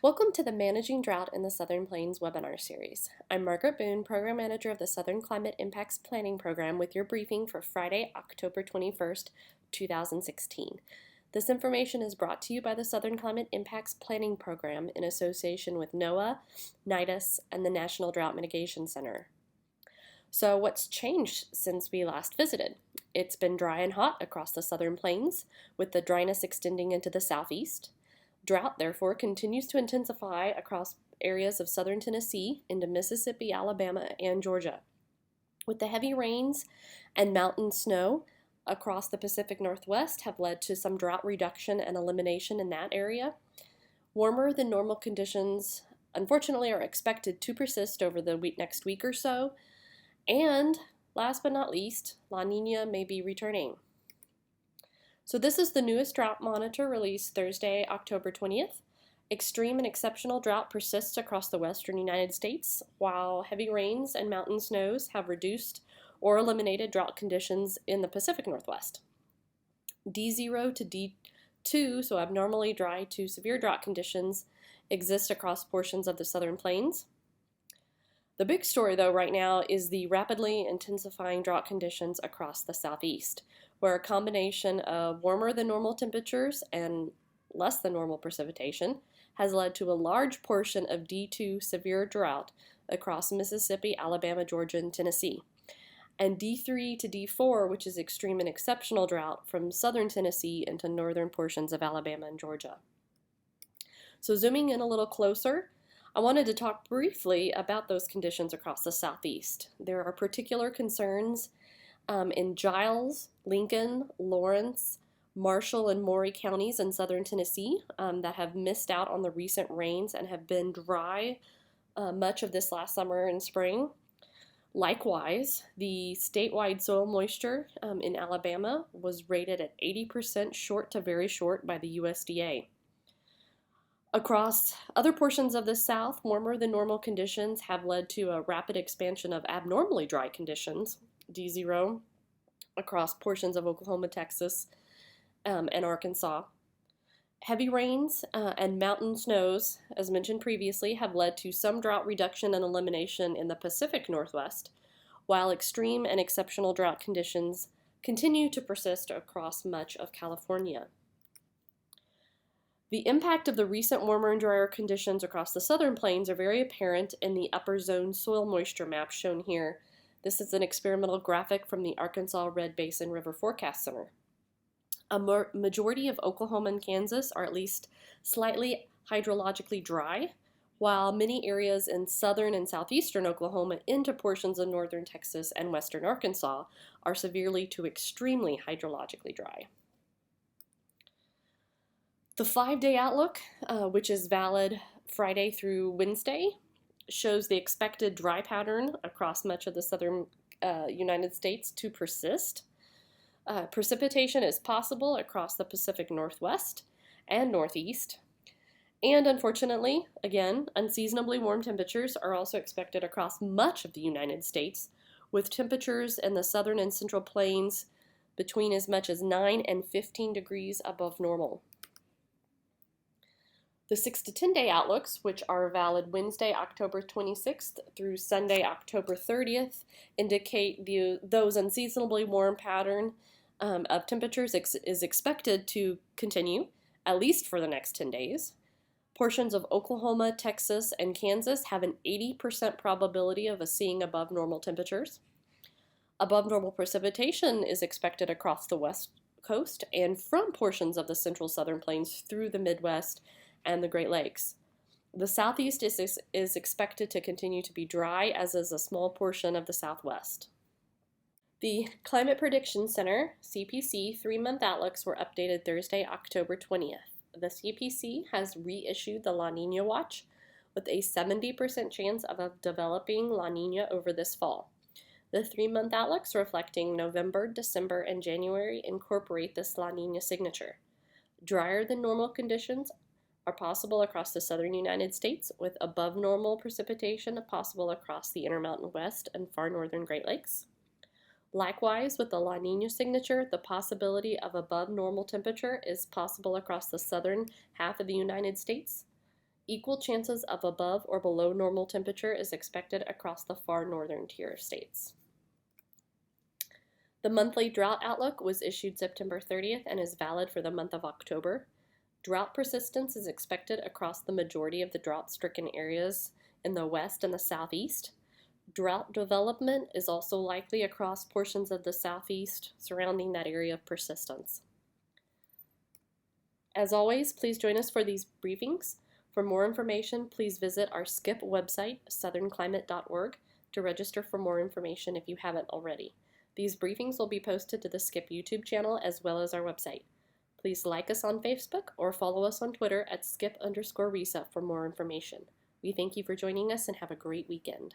Welcome to the Managing Drought in the Southern Plains webinar series. I'm Margaret Boone, Program Manager of the Southern Climate Impacts Planning Program with your briefing for Friday, October 21st, 2016. This information is brought to you by the Southern Climate Impacts Planning Program in association with NOAA, NIDIS, and the National Drought Mitigation Center. So what's changed since we last visited? It's been dry and hot across the Southern Plains, with the dryness extending into the southeast. Drought, therefore, continues to intensify across areas of southern Tennessee into Mississippi, Alabama, and Georgia. With the heavy rains and mountain snow across the Pacific Northwest have led to some drought reduction and elimination in that area. Warmer than normal conditions, unfortunately, are expected to persist over the next week or so. And last but not least, La Niña may be returning. So this is the newest drought monitor released Thursday, October 20th. Extreme and exceptional drought persists across the western United States, while heavy rains and mountain snows have reduced or eliminated drought conditions in the Pacific Northwest. D0 to D2, so abnormally dry to severe drought conditions, exist across portions of the Southern Plains. The big story, though, right now is the rapidly intensifying drought conditions across the southeast, where a combination of warmer than normal temperatures and less than normal precipitation has led to a large portion of D2 severe drought across Mississippi, Alabama, Georgia, and Tennessee, and D3 to D4, which is extreme and exceptional drought from southern Tennessee into northern portions of Alabama and Georgia. So zooming in a little closer, I wanted to talk briefly about those conditions across the southeast. There are particular concerns in Giles, Lincoln, Lawrence, Marshall, and Maury counties in southern Tennessee that have missed out on the recent rains and have been dry much of this last summer and spring. Likewise, the statewide soil moisture in Alabama was rated at 80% short to very short by the USDA. Across other portions of the South, warmer than normal conditions have led to a rapid expansion of abnormally dry conditions, D0, across portions of Oklahoma, Texas, and Arkansas. Heavy rains and mountain snows, as mentioned previously, have led to some drought reduction and elimination in the Pacific Northwest, while extreme and exceptional drought conditions continue to persist across much of California. The impact of the recent warmer and drier conditions across the Southern Plains are very apparent in the upper zone soil moisture map shown here. This is an experimental graphic from the Arkansas Red Basin River Forecast Center. A majority of Oklahoma and Kansas are at least slightly hydrologically dry, while many areas in southern and southeastern Oklahoma into portions of northern Texas and western Arkansas are severely to extremely hydrologically dry. The 5-day outlook, which is valid Friday through Wednesday, shows the expected dry pattern across much of the southern United States to persist. Precipitation is possible across the Pacific Northwest and Northeast. And unfortunately, again, unseasonably warm temperatures are also expected across much of the United States, with temperatures in the southern and central plains between as much as 9 and 15 degrees above normal. The 6 to 10-day outlooks, which are valid Wednesday, October 26th through Sunday, October 30th, indicate those unseasonably warm pattern of temperatures is expected to continue, at least for the next 10 days. Portions of Oklahoma, Texas, and Kansas have an 80% probability of seeing above normal temperatures. Above normal precipitation is expected across the west coast and from portions of the central southern plains through the Midwest and the Great Lakes. The southeast is expected to continue to be dry, as is a small portion of the southwest. The Climate Prediction Center, CPC, 3-month outlooks were updated Thursday, October 20th. The CPC has reissued the La Niña Watch with a 70% chance of a developing La Niña over this fall. The 3-month outlooks reflecting November, December, and January incorporate this La Niña signature. Drier than normal conditions are possible across the southern United States, with above normal precipitation possible across the Intermountain West and far northern Great Lakes. Likewise, with the La Niña signature, the possibility of above normal temperature is possible across the southern half of the United States, Equal chances of above or below normal temperature is expected across the far northern tier of states. The monthly drought outlook was issued September 30th and is valid for the month of October. Drought persistence is expected across the majority of the drought-stricken areas in the west and the southeast. Drought development is also likely across portions of the southeast surrounding that area of persistence. As always, please join us for these briefings. For more information, please visit our SCIP website, southernclimate.org, to register for more information if you haven't already. These briefings will be posted to the SCIP YouTube channel as well as our website. Please like us on Facebook or follow us on Twitter at skip_RESA for more information. We thank you for joining us and have a great weekend.